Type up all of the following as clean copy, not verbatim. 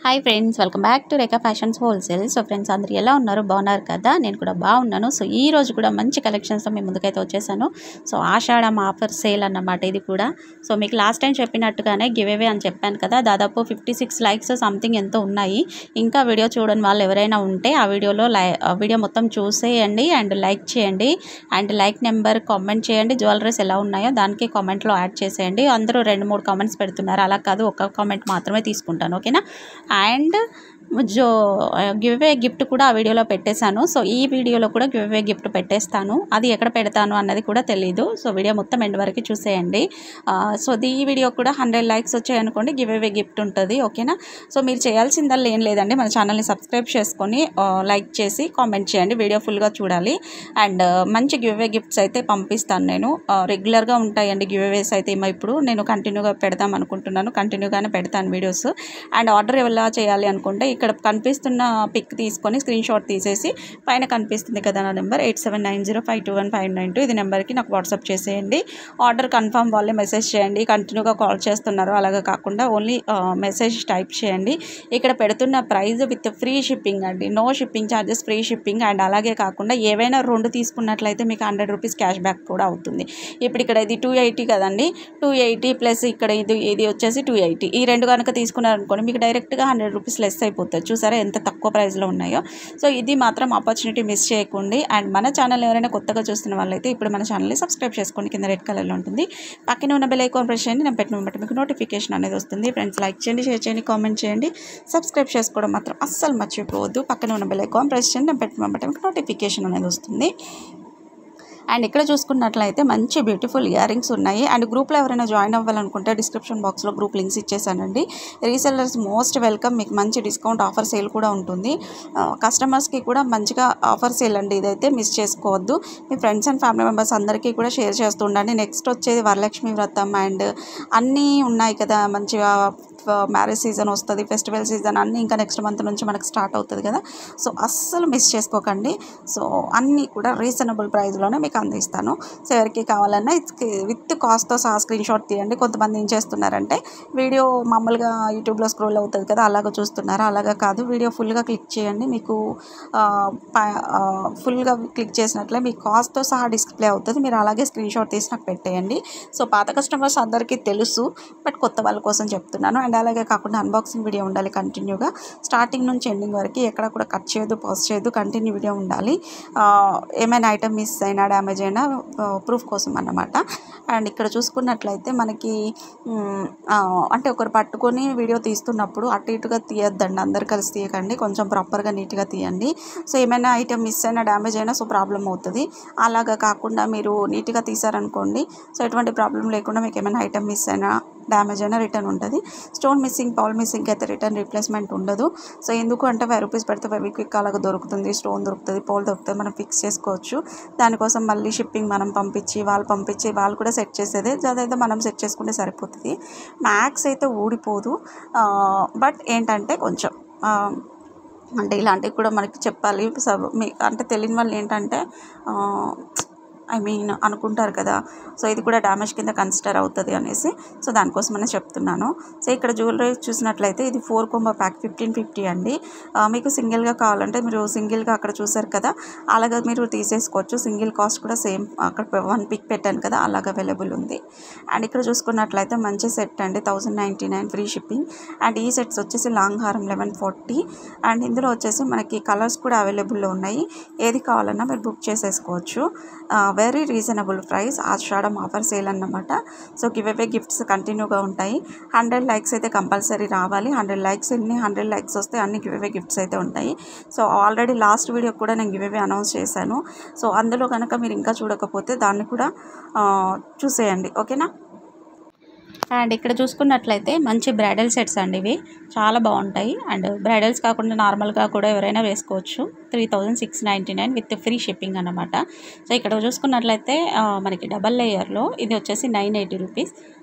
Hi friends, welcome back to Rekha fashions wholesale. So friends, అందరూ ఎలా ఉన్నారు? బాగున్నారు కదా? నేను కూడా బాగున్నాను. సో ఈ రోజు కూడా మంచి కలెక్షన్స్తో మీ ముందుకైతే వచ్చేసాను. సో ఆషాఢం ఆఫర్ సేల్ అన్నమాట ఇది కూడా. సో మీకు లాస్ట్ టైం చెప్పినట్టుగానే గివ్ అవే అని చెప్పాను కదా, దాదాపు 56 లైక్స్ సంథింగ్ ఎంతో ఉన్నాయి. ఇంకా వీడియో చూడని వాళ్ళు ఎవరైనా ఉంటే ఆ వీడియో మొత్తం చూసేయండి అండ్ లైక్ చేయండి. అండ్ లైక్ నెంబర్ కామెంట్ చేయండి. జ్యువెలరీస్ ఎలా ఉన్నాయో దానికి కామెంట్లో యాడ్ చేసేయండి. అందరూ 2-3 కామెంట్స్ పెడుతున్నారు, అలా కాదు ఒక్క కామెంట్ మాత్రమే తీసుకుంటాను, ఓకేనా? అండ్ గివ్ అవే గిఫ్ట్ కూడా ఆ వీడియోలో పెట్టేశాను. సో ఈ వీడియోలో కూడా గివ్ అవే గిఫ్ట్ పెట్టేస్తాను. అది ఎక్కడ పెడతాను అన్నది కూడా తెలీదు. సో వీడియో మొత్తం ఎండ్ వరకు చూసేయండి. సో ఈ వీడియో కూడా 100 లైక్స్ వచ్చాయనుకోండి, గివ్ అవే గిఫ్ట్ ఉంటుంది, ఓకేనా? సో మీరు చేయాల్సిందల్లా ఏం లేదండి, మన ఛానల్ని సబ్స్క్రైబ్ చేసుకొని లైక్ చేసి కామెంట్ చేయండి. వీడియో ఫుల్గా చూడాలి. అండ్ మంచి గివ్ అవే గిఫ్ట్స్ అయితే పంపిస్తాను నేను. రెగ్యులర్గా ఉంటాయండి గివ్ అవేస్ అయితే. ఇప్పుడు నేను కంటిన్యూగా పెడదాం అనుకుంటున్నాను, కంటిన్యూగానే పెడతాను వీడియోస్. అండ్ ఆర్డర్ ఎలా చేయాలి అనుకుంటే, ఇక్కడ కనిపిస్తున్న పిక్ తీసుకొని స్క్రీన్ షాట్ తీసేసి పైన కనిపిస్తుంది కదా నా నెంబర్ 8790521592, ఇది నెంబర్కి నాకు వాట్సాప్ చేసేయండి. ఆర్డర్ కన్ఫర్మ్ వాళ్ళే మెసేజ్ చేయండి. కంటిన్యూగా కాల్ చేస్తున్నారు, అలాగే కాకుండా ఓన్లీ మెసేజ్ టైప్ చేయండి. ఇక్కడ పెడుతున్న ప్రైస్ విత్ ఫ్రీ షిప్పింగ్ అండి, no shipping charges, free shipping. And అలాగే కాకుండా ఏవైనా 2 తీసుకున్నట్లయితే మీకు 100 రూపీస్ క్యాష్ బ్యాక్ కూడా అవుతుంది. ఇప్పుడు ఇక్కడ ఇది 280 కదండి, 280 ప్లస్ ఇక్కడ ఇది వచ్చేసి 280. ఈ 2 కనుక తీసుకున్నారనుకోండి మీకు డైరెక్ట్గా 100 రూపీస్ లెస్ అయిపోతుంది. చూసారా ఎంత తక్కువ ప్రైస్లో ఉన్నాయో? సో ఇది మాత్రం ఆపర్చునిటీ మిస్ చేయకండి. అండ్ మన ఛానల్ ఎవరైనా కొత్తగా చూస్తున్న వాళ్ళైతే ఇప్పుడు మన ఛానల్ని సబ్స్క్రైబ్ చేసుకోండి. కింద రెడ్ కలర్లో ఉంటుంది, పక్కన ఉన్న బెల్ ఐకాన్ ప్రెస్ చేయండి. నేను పెట్టిన బట్టి మీకు నోటిఫికేషన్ అనేది వస్తుంది. ఫ్రెండ్స్, లైక్ చేయండి, షేర్ చేయండి, కామెంట్ చేయండి. సబ్స్క్రైబ్ చేసుకోవడం మాత్రం అస్సలు మర్చిపోవద్దు. పక్కన ఉన్న బెల్ ఐకాన్ ప్రెస్ చేయండి. నేను పెట్టిన బట్టి మీకు నోటిఫికేషన్ అనేది వస్తుంది. అండ్ ఇక్కడ చూసుకున్నట్లయితే మంచి బ్యూటిఫుల్ ఇయర్ రింగ్స్ ఉన్నాయి. అండ్ గ్రూప్లో ఎవరైనా జాయిన్ అవ్వాలనుకుంటే డిస్క్రిప్షన్ బాక్స్లో గ్రూప్ లింక్స్ ఇచ్చేసానండి. Resellers most welcome. మీకు మంచి డిస్కౌంట్ ఆఫర్ సేల్ కూడా ఉంటుంది. కస్టమర్స్కి కూడా మంచిగా ఆఫర్ సేల్ అండి, ఇదైతే మిస్ చేసుకోవద్దు. మీ ఫ్రెండ్స్ అండ్ ఫ్యామిలీ మెంబర్స్ అందరికీ కూడా షేర్ చేస్తూ ఉండండి. నెక్స్ట్ వచ్చేది వరలక్ష్మి వ్రతం అండ్ అన్నీ ఉన్నాయి కదా, మంచిగా మ్యారేజ్ సీజన్ వస్తుంది, ఫెస్టివల్ సీజన్ అన్నీ ఇంకా నెక్స్ట్ మంత్ నుంచి మనకు స్టార్ట్ అవుతుంది కదా. సో అస్సలు మిస్ చేసుకోకండి. సో అన్నీ కూడా రీజనబుల్ ప్రైస్లోనే మీకు అందిస్తాను. సో ఎవరికి కావాలన్నా విత్ కాస్ట్తో సహా స్క్రీన్ షాట్ తీయండి. కొంతమంది ఏం చేస్తున్నారంటే వీడియో మామూలుగా యూట్యూబ్లో స్క్రోల్ అవుతుంది కదా, అలాగ చూస్తున్నారు. అలాగా కాదు, వీడియో ఫుల్గా క్లిక్ చేయండి. మీకు ఫుల్గా క్లిక్ చేసినట్లే మీకు కాస్ట్తో సహా డిస్ప్లే అవుతుంది. మీరు అలాగే స్క్రీన్ షాట్ తీసి నాకు పెట్టేయండి. సో పాత కస్టమర్స్ అందరికీ తెలుసు, బట్ కొత్త వాళ్ళ కోసం చెప్తున్నాను. అండ్ అలాగే కాకుండా అన్బాక్సింగ్ వీడియో ఉండాలి కంటిన్యూగా, స్టార్టింగ్ నుంచి ఎండింగ్ వరకు ఎక్కడ కూడా కట్ చేయొద్దు, పాజ్ చేయొద్దు, కంటిన్యూ వీడియో ఉండాలి. ఏమైనా ఐటమ్ మిస్ అయినా డ్యామేజ్ అయినా ప్రూఫ్ కోసం అన్నమాట. అండ్ ఇక్కడ చూసుకున్నట్లయితే మనకి అంటే ఒకరు పట్టుకొని వీడియో తీస్తున్నప్పుడు అటు ఇటుగా తీయొద్దండి, అందరు కలిసి తీయకండి, కొంచెం ప్రాపర్గా నీట్గా తీయండి. సో ఏమైనా ఐటమ్ మిస్ అయినా డ్యామేజ్ అయినా సో ప్రాబ్లం అవుతుంది. అలాగా కాకుండా మీరు నీట్గా తీసారనుకోండి, సో ఎటువంటి ప్రాబ్లం లేకుండా మీకు ఏమైనా ఐటమ్ మిస్ అయినా డ్యామేజ్ అయినా రిటర్న్ ఉంటుంది. స్టోన్ మిస్సింగ్, పౌల్ మిస్సింగ్ అయితే రిటర్న్ రీప్లేస్మెంట్ ఉండదు. సో ఎందుకు అంటే 5 రూపీస్ పెడితే ఫెవిక్విక్ అలాగా దొరుకుతుంది, స్టోన్ దొరుకుతుంది, పౌల్ దొరుకుతుంది, మనం ఫిక్స్ చేసుకోవచ్చు. దానికోసం మళ్ళీ షిప్పింగ్ మనం పంపించి వాళ్ళు కూడా సెట్ చేసేదే, అదైతే మనం సెట్ చేసుకుంటే సరిపోతుంది. మ్యాక్స్ అయితే ఊడిపోదు, బట్ ఏంటంటే కొంచెం అంటే ఇలాంటివి కూడా మనకి చెప్పాలి. అంటే తెలియని వాళ్ళు ఏంటంటే అనుకుంటారు కదా, సో ఇది కూడా డ్యామేజ్ కింద కన్సిడర్ అవుతుంది అనేసి, సో దానికోసమనే చెప్తున్నాను. సో ఇక్కడ జ్యువెలరీ చూసినట్లయితే ఇది 4 combo ప్యాక్ 1550 అండి. మీకు సింగిల్గా కావాలంటే మీరు సింగిల్గా అక్కడ చూసారు కదా, అలాగా మీరు తీసేసుకోవచ్చు. సింగిల్ కాస్ట్ కూడా సేమ్, అక్కడ 1 పిక్ పెట్టాను కదా, అలాగ అవైలబుల్ ఉంది. అండ్ ఇక్కడ చూసుకున్నట్లయితే మంచి సెట్ అండి, 1099 ఫ్రీ షిప్పింగ్. అండ్ ఈ సెట్స్ వచ్చేసి లాంగ్ హారం 1140. అండ్ ఇందులో వచ్చేసి మనకి కలర్స్ కూడా అవైలబుల్లో ఉన్నాయి. ఏది కావాలన్నా మీరు బుక్ చేసేసుకోవచ్చు. వెరీ రీజనబుల్ ప్రైస్, ఆషాఢం ఆఫర్ సేల్ అన్నమాట. సో గివ్ అవే గిఫ్ట్స్ కంటిన్యూగా ఉంటాయి. 100 లైక్స్ అయితే కంపల్సరీ రావాలి. 100 లైక్స్ వస్తే అన్ని గివ్ అవే గిఫ్ట్స్ అయితే ఉంటాయి. సో ఆల్రెడీ లాస్ట్ వీడియో కూడా నేను గివ్ అవే అనౌన్స్ చేశాను. సో అందులో కనుక మీరు ఇంకా చూడకపోతే దాన్ని కూడా చూసేయండి, ఓకేనా? అండ్ ఇక్కడ చూసుకున్నట్లయితే మంచి బ్రైడల్ సెట్స్ అండి, ఇవి చాలా బాగుంటాయి. అండ్ బ్రైడల్స్ కాకుండా నార్మల్గా కూడా ఎవరైనా వేసుకోవచ్చు. 3699 విత్ ఫ్రీ షిప్పింగ్ అన్నమాట. సో ఇక్కడ చూసుకున్నట్లయితే మనకి డబల్ లేయర్లో ఇది వచ్చేసి 980 రూపీస్.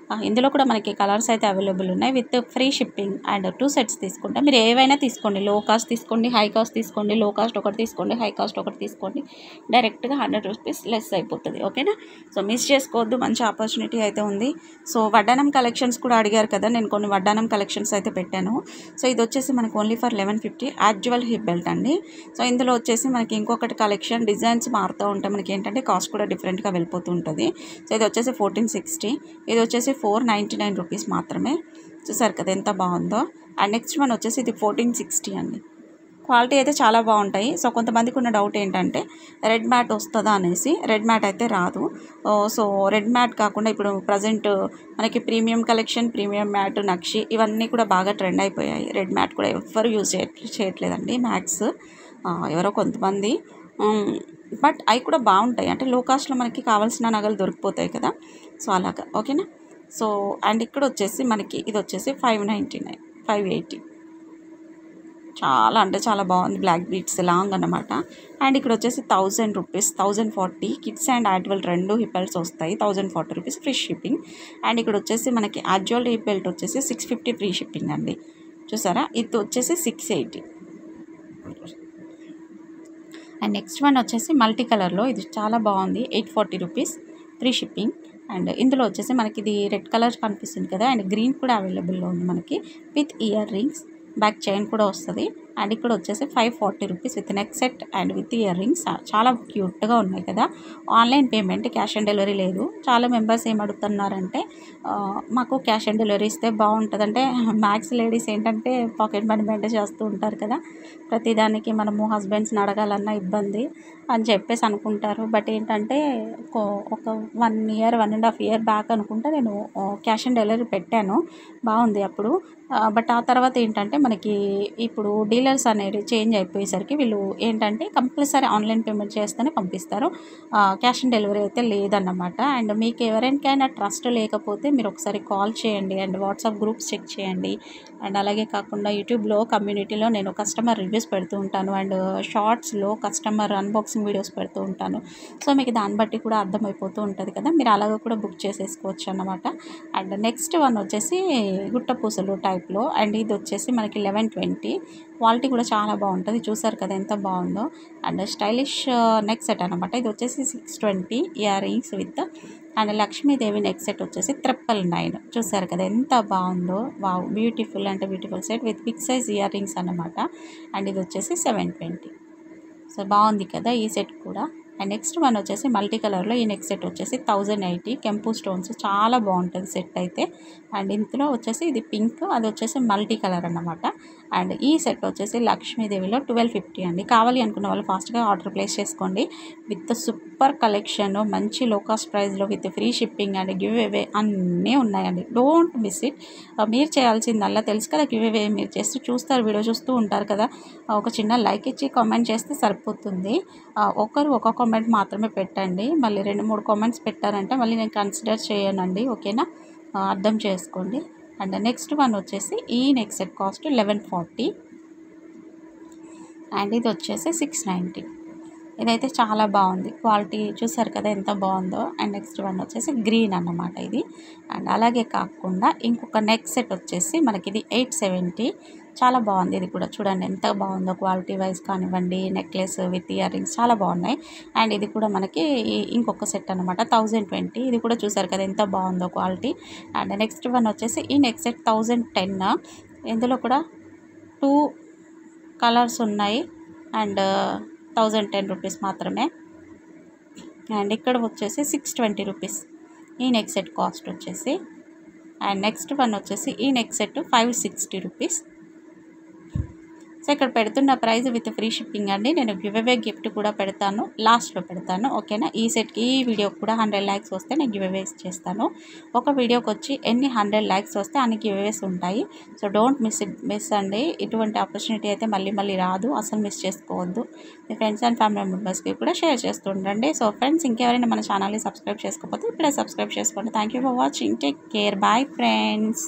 ఇందులో కూడా మనకి కలర్స్ అయితే అవైలబుల్ ఉన్నాయి with free shipping. And 2 sets తీసుకుంటే మీరు ఏవైనా తీసుకోండి, లో కాస్ట్ తీసుకోండి, హై కాస్ట్ తీసుకోండి, లో కాస్ట్ ఒకటి తీసుకోండి, హై కాస్ట్ ఒకటి తీసుకోండి, డైరెక్ట్గా 100 రూపీస్ లెస్ అయిపోతుంది. ఓకేనా? సో మిస్ చేసుకోవద్దు, మంచి ఆపర్చునిటీ అయితే ఉంది. సో వడ్డానం కలెక్షన్స్ కూడా అడిగారు కదా, నేను కొన్ని వడ్డానం కలెక్షన్స్ అయితే పెట్టాను. సో ఇది వచ్చేసి మనకు only for 1150 actual hip belt అండి. సో ఇందులో వచ్చేసి మనకి ఇంకొకటి కలెక్షన్ డిజైన్స్ మారుతూ ఉంటాయి, మనకి ఏంటంటే కాస్ట్ కూడా డిఫరెంట్గా వెళ్ళిపోతూ ఉంటుంది. సో ఇది వచ్చేసి 1460, ఇది వచ్చేసి 499 రూపీస్ మాత్రమే. చూసారు కదా ఎంత బాగుందో. అండ్ నెక్స్ట్ వన్ వచ్చేసి ఇది 1460 అండి. క్వాలిటీ అయితే చాలా బాగుంటాయి. సో కొంతమందికి ఉన్న డౌట్ ఏంటంటే రెడ్ మ్యాట్ వస్తుందా అనేసి. రెడ్ మ్యాట్ అయితే రాదు. సో రెడ్ మ్యాట్ కాకుండా ఇప్పుడు ప్రజెంట్ మనకి ప్రీమియం కలెక్షన్, ప్రీమియం మ్యాట్, నక్షి ఇవన్నీ కూడా బాగా ట్రెండ్ అయిపోయాయి. రెడ్ మ్యాట్ కూడా ఎవ్వరు యూజ్ చేయట్లేదండి మ్యాక్స్, ఎవరో కొంతమంది. బట్ అవి కూడా బాగుంటాయి, అంటే లో కాస్ట్లో మనకి కావాల్సిన నగలు దొరికిపోతాయి కదా, సో అలాగా. ఓకేనా? సో అండ్ ఇక్కడ వచ్చేసి మనకి ఇది వచ్చేసి 599, 580, చాలా అంటే చాలా బాగుంది. బ్లాక్ బీట్స్ లాంగ్ అన్నమాట. అండ్ ఇక్కడ వచ్చేసి 1000 రూపీస్, 1040 కిడ్స్ అండ్ యాడ్వల్ రెండు హిప్ బెల్ట్స్ వస్తాయి. 1040 రూపీస్ ఫ్రీ షిప్పింగ్. అండ్ ఇక్కడ వచ్చేసి మనకి యాడ్వల్ హిప్ బెల్ట్ వచ్చేసి 650 ఫ్రీ షిప్పింగ్ అండి. చూసారా? ఇది వచ్చేసి 680. అండ్ నెక్స్ట్ వన్ వచ్చేసి మల్టీ కలర్లో, ఇది చాలా బాగుంది. 840 రూపీస్ ఫ్రీ షిప్పింగ్. అండ్ ఇందులో వచ్చేసి మనకి ఇది రెడ్ కలర్ కనిపిస్తుంది కదా, అండ్ గ్రీన్ కూడా అవైలబుల్లో ఉంది మనకి with ear rings, back chain కూడా వస్తుంది. అండ్ ఇక్కడ వచ్చేసి 540 rupees with neck set and with ear rings. చాలా క్యూట్గా ఉన్నాయి కదా. Online payment, cash on delivery లేదు. చాలా మెంబర్స్ ఏం అడుగుతున్నారంటే మాకు క్యాష్ ఆన్ డెలివరీ ఇస్తే బాగుంటుంది. అంటే మ్యాక్స్ లేడీస్ ఏంటంటే పాకెట్ మనీ మెయింటైన్ చేస్తూ ఉంటారు కదా, ప్రతిదానికి మనము హస్బెండ్స్ని అడగాలన్నా ఇబ్బంది అని చెప్పేసి అనుకుంటారు. బట్ ఏంటంటే ఒక 1 ఇయర్ 1.5 ఇయర్ బ్యాక్ అనుకుంటే నేను క్యాష్ ఆన్ డెలివరీ పెట్టాను, బాగుంది అప్పుడు. బట్ ఆ తర్వాత ఏంటంటే మనకి ఇప్పుడు డీలర్స్ అనేది చేంజ్ అయిపోయేసరికి వీళ్ళు ఏంటంటే కంపల్సరీ ఆన్లైన్ పేమెంట్ చేస్తేనే పంపిస్తారు, క్యాష్ ఆన్ డెలివరీ అయితే లేదన్నమాట. అండ్ మీకు ఎవరికైనా ట్రస్ట్ లేకపోతే మీరు ఒకసారి కాల్ చేయండి అండ్ వాట్సాప్ గ్రూప్స్ చెక్ చేయండి. అండ్ అలాగే కాకుండా యూట్యూబ్లో కమ్యూనిటీలో నేను కస్టమర్ రివ్యూస్ పెడుతూ ఉంటాను అండ్ షార్ట్స్లో కస్టమర్ అన్బాక్సింగ్ వీడియోస్ పెడుతూ ఉంటాను. సో మీకు దాన్ని బట్టి కూడా అర్థమైపోతూ ఉంటుంది కదా, మీరు అలాగ కూడా బుక్ చేసేసుకోవచ్చు అన్నమాట. అండ్ నెక్స్ట్ వన్ వచ్చేసి గుట్ట పూసలు టైప్లో, అండ్ ఇది వచ్చేసి మనకి 1120. క్వాలిటీ కూడా చాలా బాగుంటుంది. చూసారు కదా ఎంత బాగుందో. అండ్ స్టైలిష్ నెక్ సెట్ అనమాట. ఇది వచ్చేసి 620 earrings with and Lakshmidevi neck set వచ్చేసి 999. చూసారు కదా ఎంత బాగుందో. వావ్, బ్యూటిఫుల్ అంటే beautiful set with big size earrings అనమాట. అండ్ ఇది వచ్చేసి 720. సో బాగుంది కదా ఈ సెట్ కూడా. అండ్ నెక్స్ట్ వన్ వచ్చేసి మల్టీ కలర్లో ఈ నెక్ సెట్ వచ్చేసి 1080 కెంపు స్టోన్స్, చాలా బాగుంటుంది సెట్ అయితే. అండ్ ఇందులో వచ్చేసి ఇది పింక్, అది వచ్చేసి మల్టీ కలర్ అన్నమాట. అండ్ ఈ సెట్ వచ్చేసి లక్ష్మీదేవిలో 1250 అండి. కావాలి అనుకున్న వాళ్ళు ఫాస్ట్గా ఆర్డర్ ప్లేస్ చేసుకోండి. విత్ సూపర్ కలెక్షన్, మంచి లో కాస్ట్ ప్రైస్లో with free shipping and give away అన్నీ ఉన్నాయండి. Don't miss it. మీరు చేయాల్సిందల్లా తెలుసు కదా, గివ్ అవే మీరు చేస్తూ చూస్తారు, వీడియో చూస్తూ ఉంటారు కదా, ఒక చిన్న లైక్ ఇచ్చి కామెంట్ చేస్తే సరిపోతుంది. ఒకరు ఒక కామెంట్ మాత్రమే పెట్టండి, మళ్ళీ 2-3 కామెంట్స్ పెట్టారంటే మళ్ళీ నేను కన్సిడర్ చేయనండి. ఓకేనా? అర్థం చేసుకోండి. అండ్ నెక్స్ట్ వన్ వచ్చేసి ఈ నెక్ సెట్ కాస్ట్ 1140 అండ్ ఇది వచ్చేసి 690. ఇదైతే చాలా బాగుంది, క్వాలిటీ చూసారు కదా ఎంత బాగుందో. అండ్ నెక్స్ట్ వన్ వచ్చేసి గ్రీన్ అన్నమాట ఇది. అండ్ అలాగే కాకుండా ఇంకొక నెక్ సెట్ వచ్చేసి మనకి ఇది 870. చాలా బాగుంది ఇది కూడా, చూడండి ఎంత బాగుందో. క్వాలిటీ వైజ్ కానివ్వండి, నెక్లెస్ విత్ ఇయర్ రింగ్స్ చాలా బాగున్నాయి. అండ్ ఇది కూడా మనకి ఇంకొక సెట్ అనమాట 1020. ఇది కూడా చూసారు కదా ఎంత బాగుందో క్వాలిటీ. అండ్ నెక్స్ట్ వన్ వచ్చేసి ఈ నెక్ సెట్ 1010. ఇందులో కూడా 2 కలర్స్ ఉన్నాయి అండ్ 1010 రూపీస్ మాత్రమే. అండ్ ఇక్కడ వచ్చేసి 620 రూపీస్ ఈ నెక్ సెట్ కాస్ట్ వచ్చేసి. అండ్ నెక్స్ట్ వన్ వచ్చేసి ఈ నెక్ సెట్ 560 రూపీస్. సో ఇక్కడ పెడుతున్న ప్రైస్ విత్ ఫ్రీ షిప్పింగ్ అండి. నేను గివ్ అవే గిఫ్ట్ కూడా పెడతాను, లాస్ట్లో పెడతాను. ఓకేనా? ఈ సెట్కి ఈ వీడియోకి కూడా 100 లైక్స్ వస్తే నేను గివ్ అవేస్ చేస్తాను. ఒక వీడియోకి వచ్చి ఎన్ని 100 లైక్స్ వస్తే అన్ని గివ్ అవేస్ ఉంటాయి. సో డోంట్ మిస్ అండి. ఇటువంటి ఆపర్చునిటీ అయితే మళ్ళీ రాదు, అసలు మిస్ చేసుకోవద్దు. మీ ఫ్రెండ్స్ అండ్ ఫ్యామిలీ మెంబర్స్కి కూడా షేర్ చేస్తూ ఉండండి. సో ఫ్రెండ్స్, ఇంకెవరైనా మన ఛానల్ని సబ్స్క్రైబ్ చేసుకోకపోతే ఇప్పుడే సబ్స్క్రైబ్ చేసుకోండి. Thank you for watching. Take care. Bye friends.